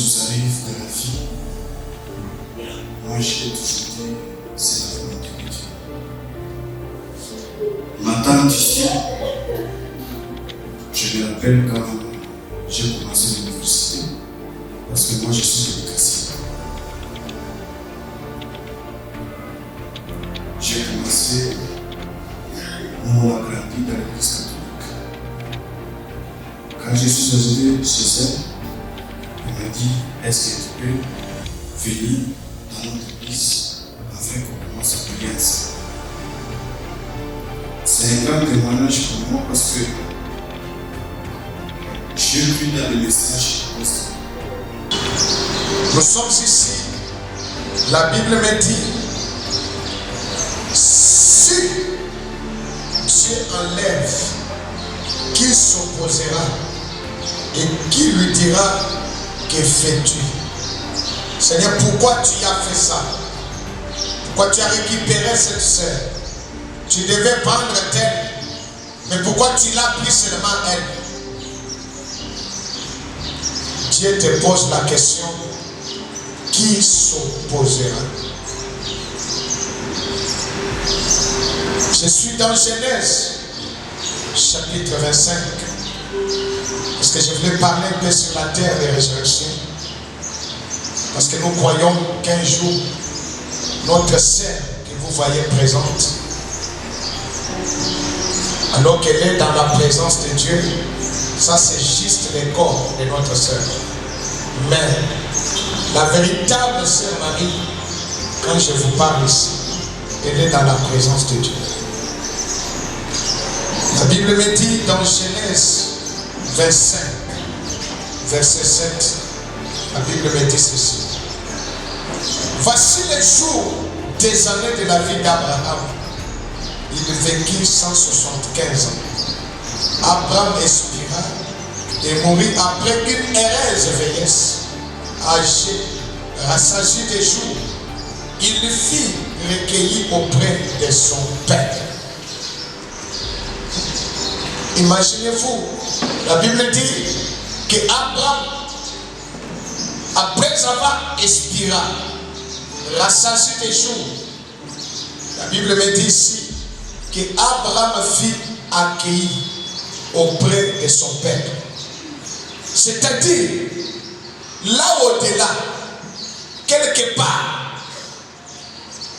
nous arrive dans la vie, moi je l'ai toujours dit, c'est la volonté de Dieu. Ma tante ici, je me rappelle quand j'ai commencé l'université, parce que moi je suis éducateur. J'ai commencé, on m'a grandi dans l'église catholique. Quand je suis arrivé chez elle, elle m'a dit, est-ce que tu peux venir dans notre église afin qu'on commence à prier ensemble? C'est un grand témoignage pour moi parce que j'ai cru dans le message. Nous sommes ici, la Bible me dit, si Dieu enlève, qui s'opposera et qui lui dira que fais-tu? Seigneur, pourquoi tu as fait ça? Pourquoi tu as récupéré cette sœur? Tu devais prendre d'elle, mais pourquoi tu l'as pris seulement elle? Dieu te pose la question, qui s'opposera? Je suis dans Genèse, chapitre 25, parce que je voulais parler un peu sur la terre des résurrections. Parce que nous croyons qu'un jour, notre sœur que vous voyez présente, alors qu'elle est dans la présence de Dieu, ça c'est juste le corps de notre sœur. Mais la véritable sœur Marie, quand je vous parle ici, elle est dans la présence de Dieu. La Bible me dit dans Genèse 25, verset 7, la Bible me dit ceci. Voici les jours des années de la vie d'Abraham. Il vécut 175 ans. Abraham expira et mourut après une heureuse vieillesse. Âgé, rassasié des jours, il fut recueilli auprès de son père. Imaginez-vous, la Bible dit que Abraham, après avoir expiré, rassasié des jours, la Bible me dit ici que Abraham fut accueilli auprès de son père. C'est-à-dire, là au-delà, quelque part,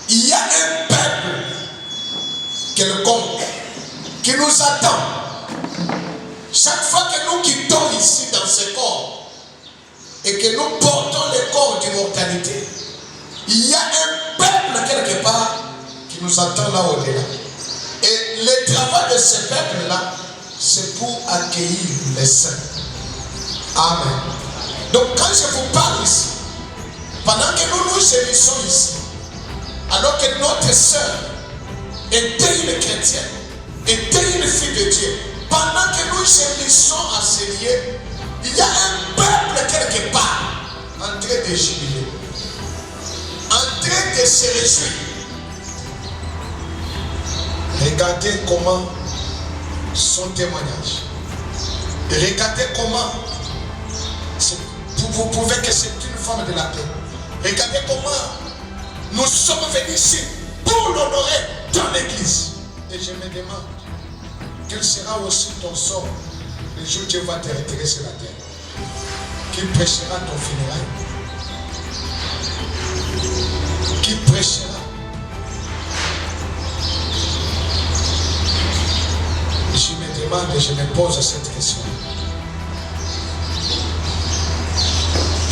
il y a un peuple quelconque qui nous attend. Chaque fois que nous quittons ici dans ce corps et que nous portons le corps d'immortalité, il y a un peuple quelque part qui nous attend là au-delà. Et le travail de ce peuple-là, c'est pour accueillir les saints. Amen. Donc quand je vous parle ici, pendant que nous nous gémissons ici, alors que notre sœur était une chrétienne, était une fille de Dieu, pendant que nous gémissons à ce lieu, il y a un peuple quelque part en train de jubiler, en train de se réjouir. Regardez comment son témoignage. Regardez comment vous pouvez que c'est une femme de la paix. Regardez comment nous sommes venus ici pour l'honorer dans l'église. Et je me demande quel sera aussi ton sort le jour où Dieu va te retirer sur la terre. Qui prêchera ton funérail? Qui prêchera? Je me demande et je me pose cette question.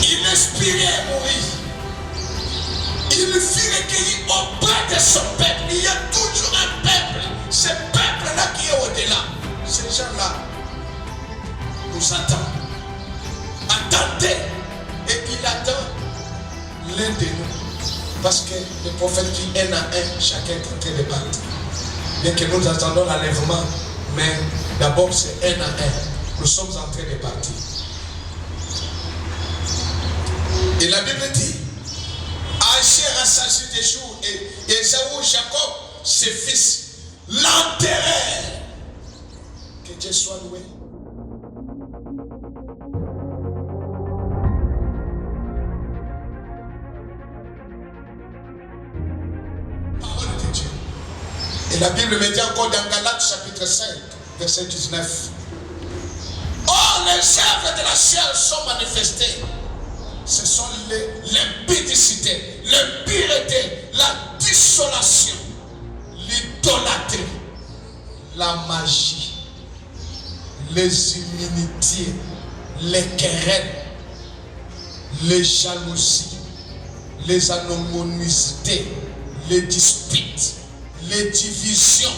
Il inspirait mourir. Il fut recueilli auprès de son peuple. Il y a toujours un peuple. Ce peuple-là qui est au-delà. Ces gens-là nous attendent. Attendez. Et il attend l'un de nous. Parce que le prophète dit un à un, chacun est en train de battre. Bien que nous attendons l'enlèvement, mais d'abord c'est un à un. Nous sommes en train de partir. Et la Bible dit, Haché rassasié des jours et Ésaü, Jacob, ses fils, l'enterrèrent. Que Dieu soit loué. Et la Bible me dit encore dans Galates chapitre 5, verset 19. Or, les œuvres de la chair sont manifestées. Ce sont l'impudicité, l'impureté, la dissolation, l'idolâtrie, la magie, les inimitiés, les querelles, les jalousies, les anomoniosités, les disputes, les divisions,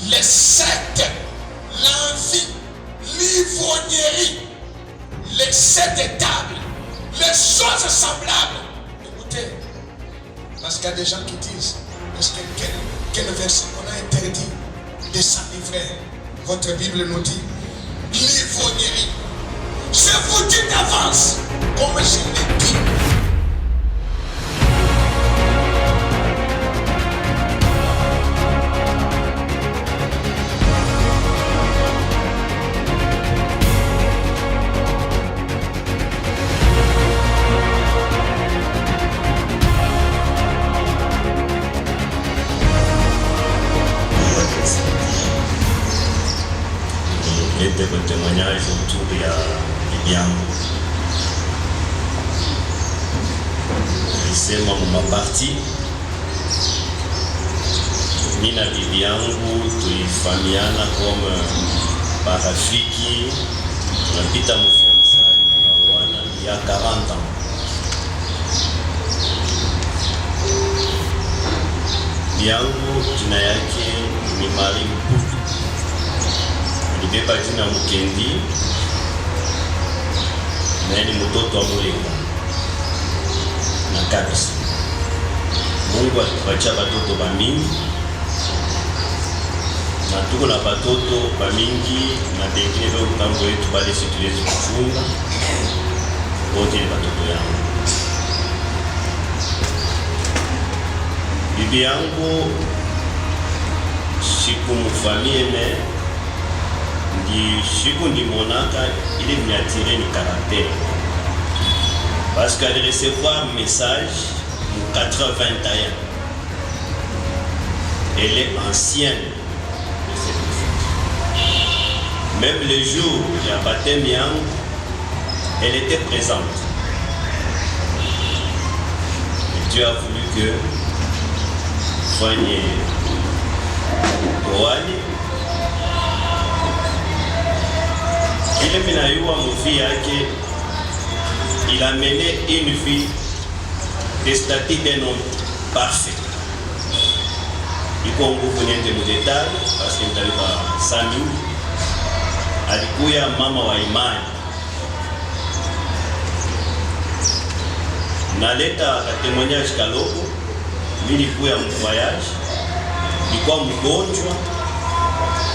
les sectes, l'envie, l'ivrognerie, les sept de table, les choses semblables. Écoutez, parce qu'il y a des gens qui disent, est-ce que quel verset on a interdit de s'enivrer? Votre Bible nous dit l'ivrognerie. Je vous dis d'avance, comme je l'ai dit. Le témoignage autour de Bibian. C'est ma partie. Nina Bibian, tulifahamiana comme marafiki, tunapita mfiançailles, tunaoana il y a 40 ans. Biangu jina yake ni Marie Mputu. Nibeba jina Mukendi, na ni mtoto wa Muleko na kabisa. Mungu alitupatia watoto bamingi, na tuko na watoto bamingi, na bengine leo mtambo yetu bali sisi tuweze kufunga wote ni watoto yangu. Bibi yangu sikumfamie me Chico ni monaka, il est venu attirer le caractère. Parce qu'elle recevoir un message en 81. Elle est ancienne de cette message. Même le jour où il y a baptême, elle était présente. Et Dieu a voulu que soigne Oali. Il a mené une vie de statut d'un homme parfait. Il faut vous donner des détails parce qu'il n'avait pas 100 000. Alikuya mama wa imani. Naleta témoignage kaloko. Nilikuya mvoyage. Nilikuwa mgonjwa.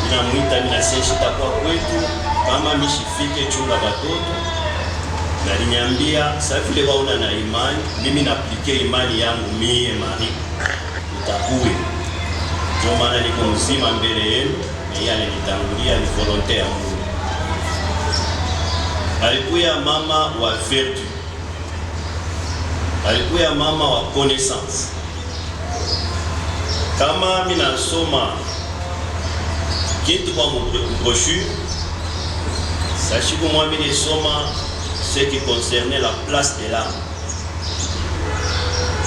Ninamuita ninaseshita kwa kwetu. Kama mishifike chunga watoto na niambia sasa vile waona na imani mimi naplike imani yangu mie Marie utakuwe ndio maana niko mzima mbele yenu na yeye alinitangulia ni volonté ya Mungu. Alikuwa mama wa vertu, alikuwa mama wa connaissance. Kama mimi nasoma kitu kwa brochure. Sachez que moi, je soma ce qui concernait la place de l'âme.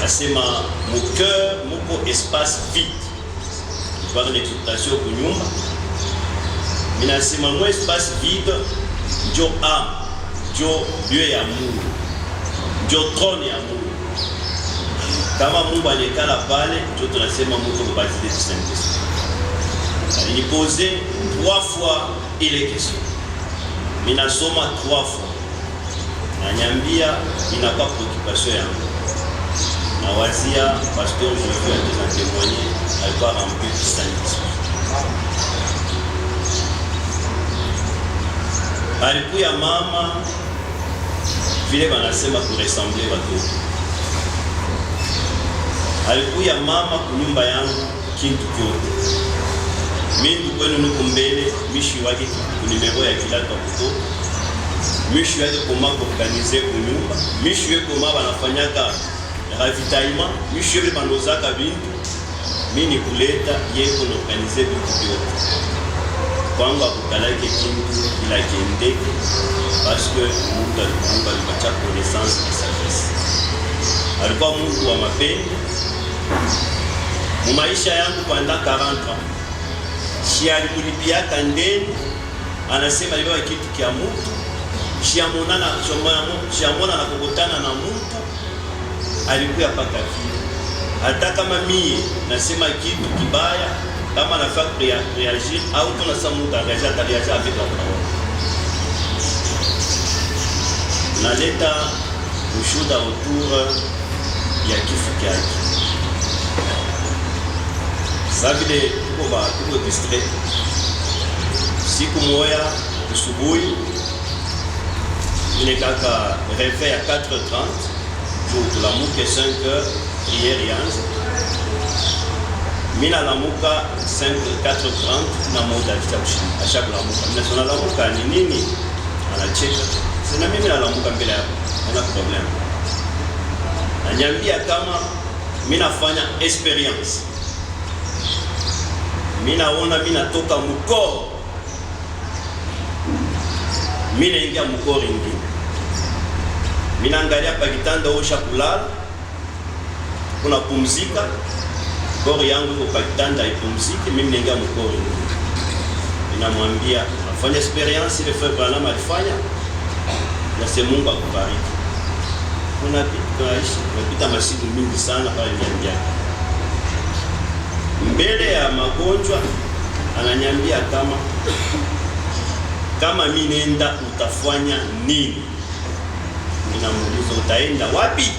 C'est mon cœur, mon espace vide. Je parle d'exaltation pour nous. Mais c'est mon espace vide, Dieu âme, Dieu lieu et amour, Dieu trône et amour. Kama Mungu alikala pale, Dieu tunasema Mungu kwa baptisé du Saint-Esprit. Il posait 3 fois il est question. Minasoma 3 fois. Nanyambia inapa préoccupation yangu. Nawazia pasteur Jésus a témoigné, alikuwa rempli du Saint-Esprit. Alikuya mama vile banasema kuresembler watoto. Alikuya mama kunyumba yangu kintu kyote. Mimi kwenu nuko mbele mishi wake kunimero ya kila mtoto. Mishi wake koma organiser kunyumba, mishi wake koma banafanyaka ravitaillement, mishi wake bandozaka bintu. mimi kuleta yeko na organize vitu vyote kwangu akukalake kintu ila kiendeke parce que Mungu alipatia connaissance na sagesse. Alikuwa Mungu wa mapendo. Mu maisha yangu pendant 40 ans shi alimulipiaka ndeni, anasema liwa kitu kia mtu shiamona na kukutana na mtu alikuwa paka vile. Hata kama mie nasema kitu kibaya, kama nafaa reagir au tunasema mtu angaja ataliaja avec la parole. Naleta ushuda autour ya kifo kyake. Sasa vile tuko distrait. Siku moya usubuhi inekaka réveil à 4h30 pour tulamuke 5h prière yanze. Mina lamuka 4h30 na moda kitabushini ashabu lamuka. Mina sona lamuka ni nini? Anacheka. Sina mimi nalamuka mbele yako. Hana problem. Anyambia kama mina fanya experience. Mina ona mina toka mukoro. Mina ingia mukoro ingine. Mina angalia pa kitanda osha kulala. Kuna pumzika. Koro yangu iko pa kitanda ipumzike, mimi naingia mukoro ingine. Ninamwambia afanye experience ile frère Branham alifanya. Na sema Mungu akubariki. Tunapita masiku mingi sana pale niambia. Mbele ya magonjwa ananyambia kama mimi nenda utafanya nini? Ninamuuliza utaenda wapi?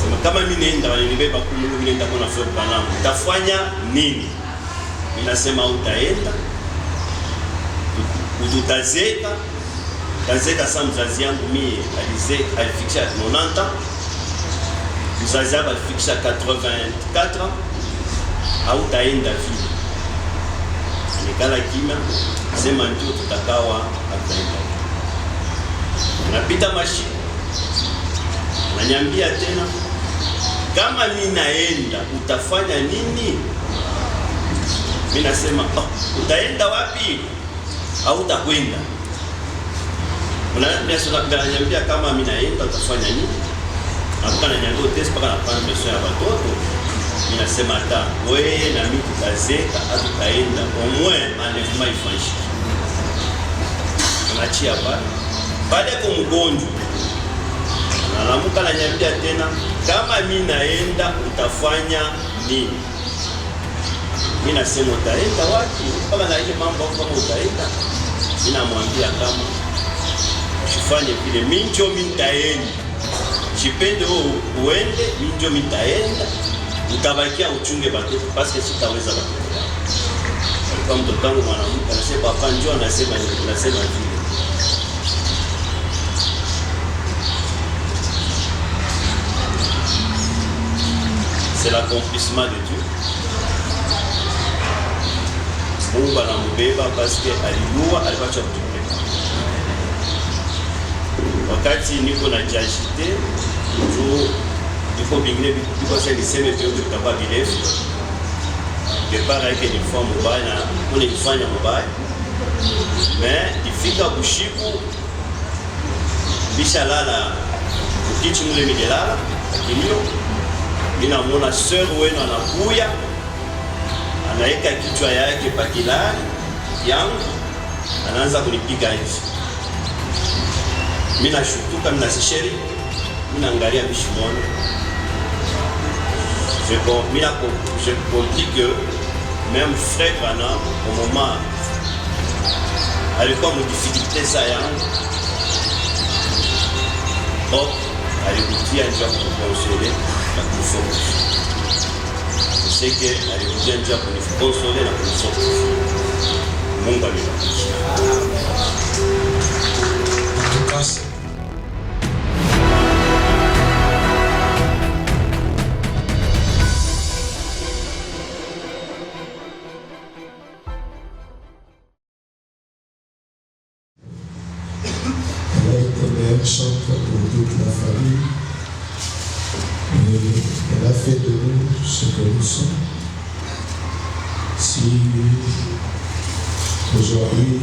Sema kama mimi nenda walinibeba kumulu mimi nenda kuna frère Branham. Utafanya nini? Ninasema utaenda. Utazeka. Kazeka sa mzazi yangu mie alifikisha 90 ans. Mzazi yangu alifikisha 84 ans. Au taenda vile. Nikala kimya, sema ndio tutakawa ataenda. Napita mashine. Nanyambia tena kama mimi naenda utafanya nini? Mimi nasema utaenda wapi? Au utakwenda? Unaniambia kama mimi naenda utafanya nini? Hapana, nyango test paka na pana mesho ya watoto. Mimi nasema hata wewe na mimi tutazeka au tutaenda au moins enlèvement ifanshi. Tunachia baada ya kumgonjwa. Nalamuka nanyambia tena kama mimi naenda utafanya nini? Mimi nasema utaenda wapi? Kama na ile mambo kama utaenda. Mimi namwambia kama usifanye vile, mimi ndio nitaenda. Jipende uende, mimi ndio nitaenda. Utabakia uchunge batoto parce que sitaweza batoto. Kwa mtoto wangu mwanamke anasema papa njoo anasema vile. C'est l'accomplissement de Dieu. Mungu anambeba parce que alijua alipacha kutupenda. Wakati niko na jashite njoo niko bingine biko sasa niseme pia tutapa bilefu. Kepara yake ni form mbaya na kule kufanya mbaya. Mais ifika kushiku bisha lala ukichi mule mijelala kilio. Mina muona sœur wenu anakuya anaeka kichwa yake pakilani yangu anaanza kunipiga hivi. Mina shutuka, mina sisheri, mina angalia bishimoni. Je compris que même frère Branham au moment alikuwa mdifikulte za yangu. Alikutia njia kukonsoler na kufortifier. Je sais que alikutia njia kukonsoler na kufortifier. Mungu amebariki. Chante pour toute la famille. Elle a fait de nous ce que nous sommes. Si aujourd'hui,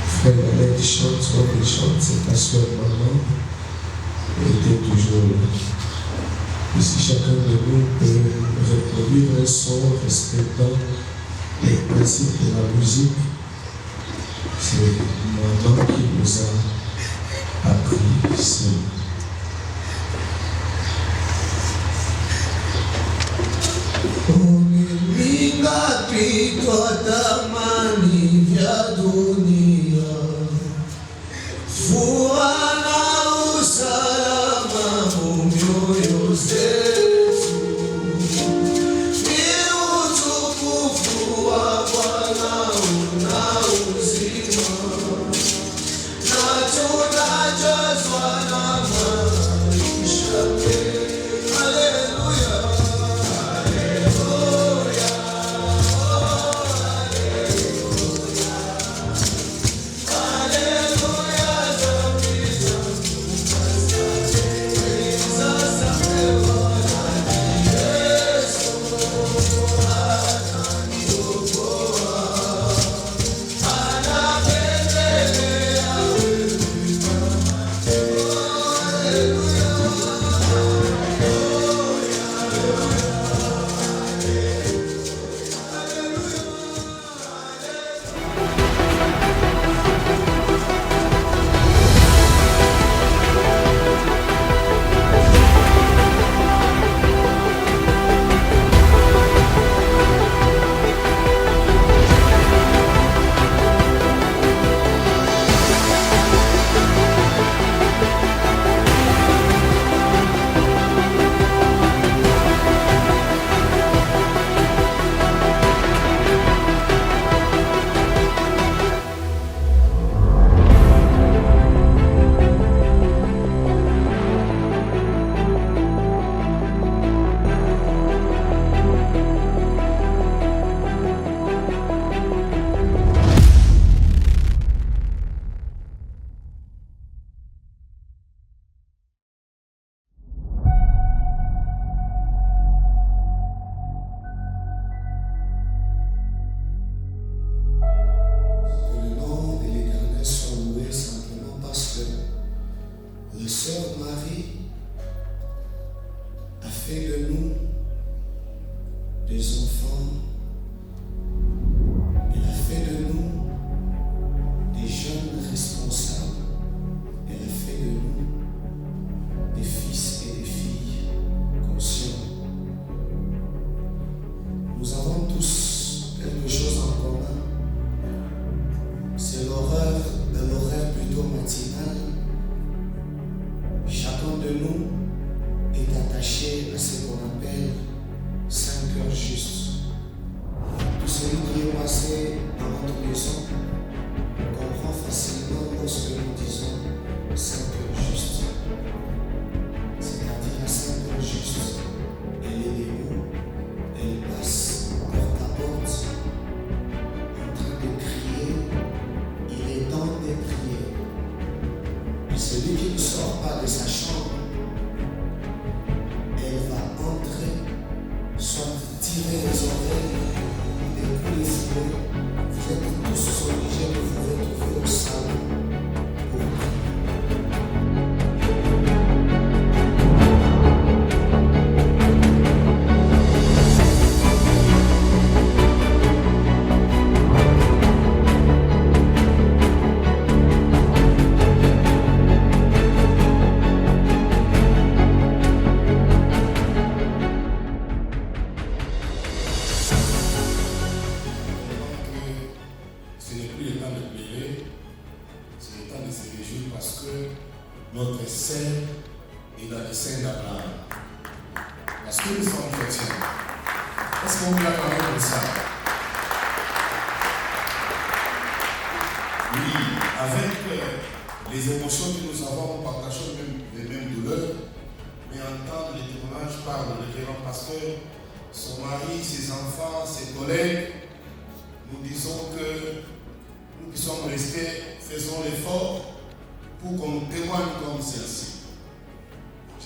frère Alex chante comme il chante, c'est parce que maman était toujours là. Et si chacun de nous peut reproduire un son respectant les principes de la musique, c'est maman qui nous a appris cela. Unilinga twitwa tamani vya dunia, furaha na usalama mioyo zetu, ni utukufu wa Bwana una uzima, na tunajazwa na maisha mema. Haleluya.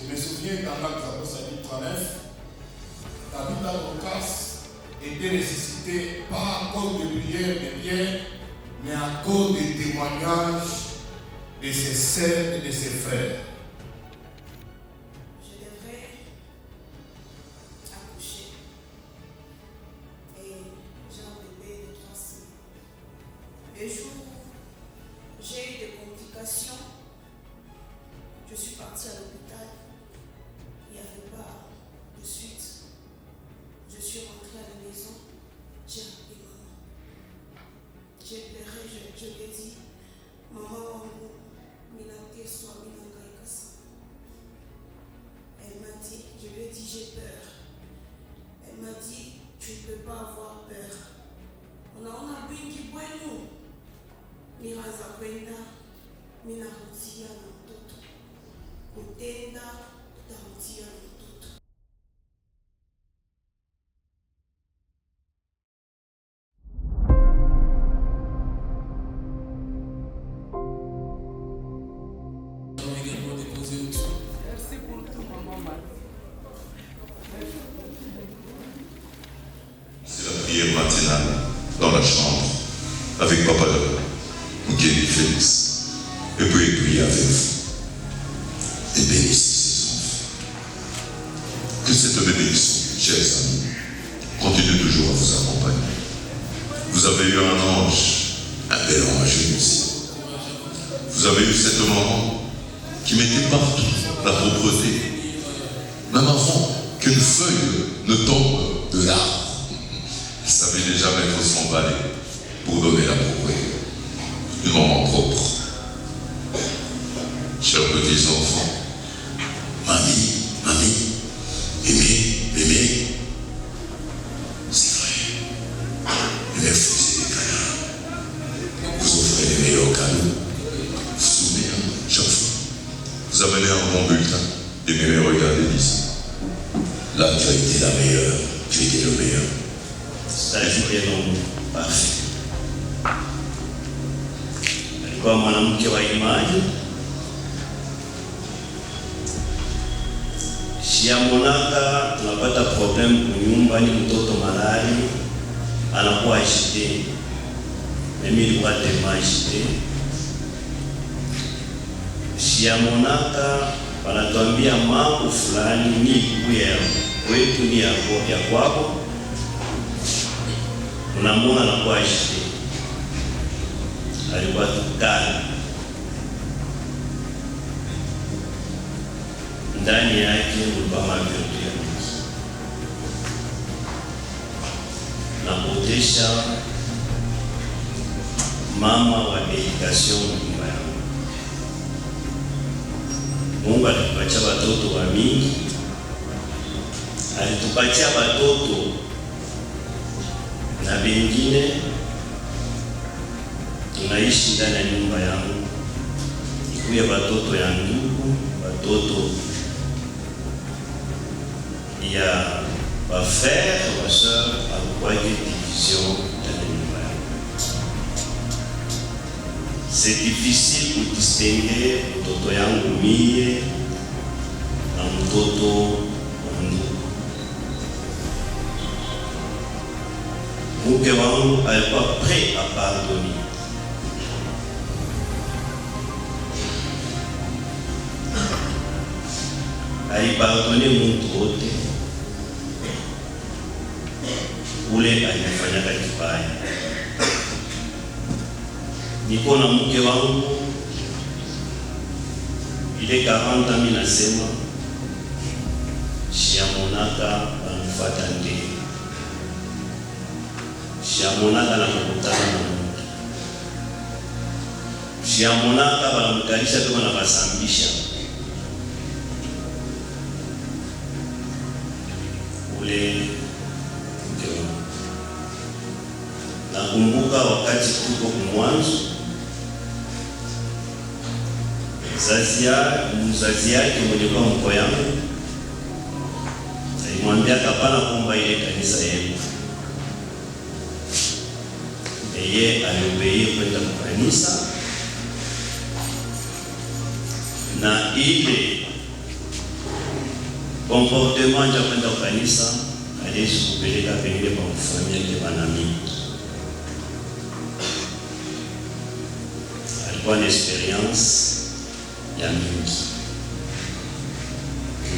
Je me souviens dans l'acte apostolique 39, David Dorcas était ressuscité pas à cause de prières de Pierre, mais à cause des témoignages de ses sœurs et de ses frères. Je devrais accoucher et j'ai un bébé de 3 semaines. Le jour où j'ai eu des complications, je suis partie à l'hôpital. Il n'y avait pas de suite. Je suis rentrée à la maison, j'ai appelé maman. J'ai pleuré, je lui ai dit, maman, elle m'a dit, je lui ai dit j'ai peur. Elle m'a dit, tu ne peux pas avoir peur. On a bingi bueno. Niraza kwenda, minarudia na mtoto. Kutenda, tutarudia na mtoto. C'est la prière matinale dans la chambre avec Papa Nguéni Félix. Et puis prier avec vous. Et bénissez ses enfants. Que cette bénédiction, chers amis, continue toujours à vous accompagner. Vous avez eu un ange, un bel ange aussi. Vous avez eu cette maman qui mettait partout la propreté. Même avant qu'une feuille ne tombe de l'arbre, elle savait déjà mettre son balai pour donner la propreté. Une maman propre. Chers petits enfants, mamie, mémé, c'est vrai. Les faisait des câlins. Vous offrez les meilleurs cadeaux. Vous souvenez, chaque fois. Vous amenez un bon bulletin. Et mais regardez ici. Là, tu as été la meilleure. Tu étais le meilleur. Ça a été donc parfait. Alikuwa mwanamke wa imani. Shiamonaka tunapata problem kunyumba, ni mtoto malali anakuwa agité. Mimi nilikuwa tellement agité. Shiamonaka wanatuambia mambo fulani ni kuya kwetu ni ya kwako. Unamwona anakuwa agité. Alikuwa tukali. Ndani yake ulikuwa mavitu ya Mungu. Napotesha mama wa education nyumba yangu. Mungu alitupatia watoto wa mingi. Alitupatia watoto na wengine tunaishi ndani ya nyumba yangu. Ikuye watoto ya ndugu, watoto ya ba frère, ba sœur, à division dans la nyumba yangu. C'est difficile pour distinguer mtoto yangu mie na mtoto wa ndugu. Mke wangu alikuwa prêt à pardonner. Alipardonner mtu wote ule alifanya kibaya. Niko na mke wangu ile 40 mimi nasema Shiamonaka anafuata ndiye. Shiamonaka anakutana na Mungu. Shiamonaka wanamkalisha kama anabasambisha. Ule ndio. Nakumbuka wakati tuko mwanzo mzazi yake mwenye kwa mko yangu alimwambia kapana kuomba ile kanisa yenu. Yeye aliobeye kwenda kwa kanisa na ile comportement ndio kwenda kanisa aliwezi kupeleka pengine kwa familia ya banami. Alikuwa na experience ya mingi.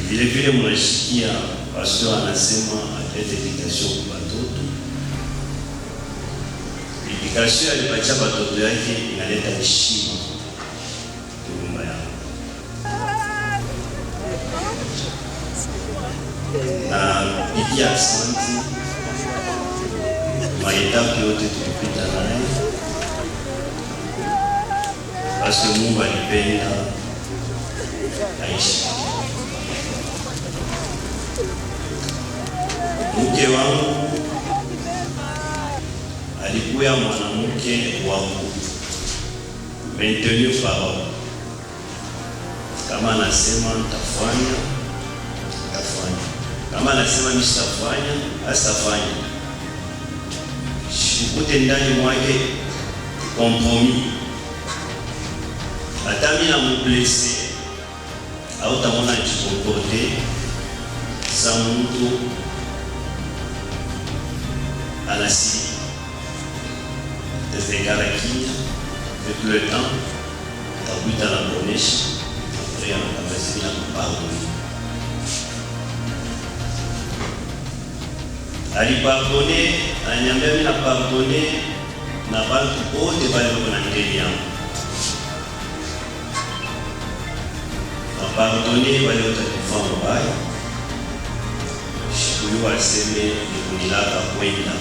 Vile vile mnashikia pastor anasema atlete education kwa watoto. Education alipatia watoto yake inaleta heshima kwa nyumba yao. Na pia asante maetapu yote tulipita naye, basi Mungu alipenda aishi. Mke wangu alikuwa mwanamke wangu maintenu parole. Kama anasema nitafanya, nitafanya. Kama anasema nisitafanya, asitafanya. Shukute ndani mwake kompromis. Hata mimi namublesse au tamona jikomporte sa mtu anasi desegara kinya avec le temps tabuita la boneshi après anakabasi na kupardonner. Alipardonner, ananiambia mimi napardonner na watu wote wale wana ndani yangu. Napardonner wale watakufanya mbaya. Huyu aseme ni kunilaka kwenda.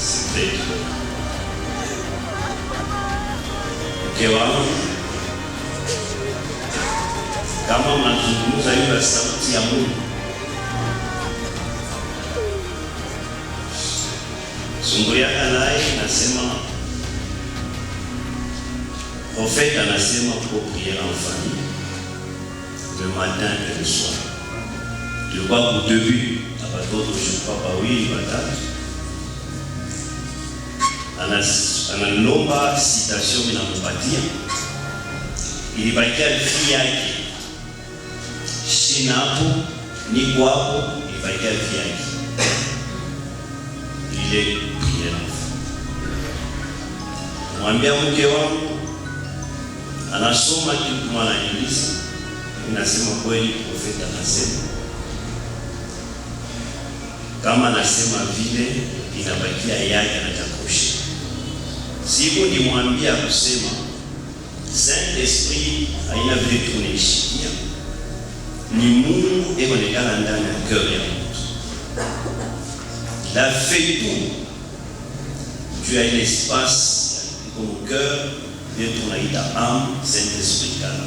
Sipendi. Mke wangu, kama mnazungumza hiyo sauti ya Mungu, Sunguriaka naye nasema, prophète anasema pour prier en famille, le matin et le soir. Je crois qu'au début, à Batoto, je crois pas oui, Batatu. Analomba citation inampatia. Ilibakia fii yake. Shinapo, niko hapo, ilibakia fii yake. Ile prière. Mwambia mke wangu anasoma kitu mwana Injili. Inasema kweli profeta anasema. Kama anasema vile inabakia yake anatakosha. Siku nimwambia kusema Saint-Esprit haina vile tunaishikia. Ni Mungu ekonekana ndani ya cœur ya mtu. Il a fait tout. Dieu a un espace dans mon cœur, Dieu tunaita âme, Saint-Esprit kana.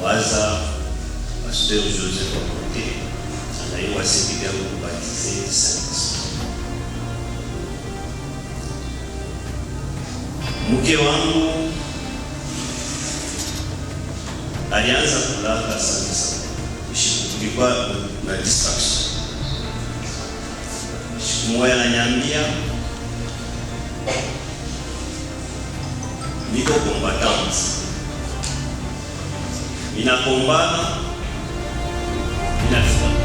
Waza Pasteur Joseph Okote anaiwa sisi ya kubatize Saint-Esprit. Mke wangu alianza kulala sana. Tulikuwa na distraction. Siku moja ananiambia niko combatant. Ninakombana, ninafanya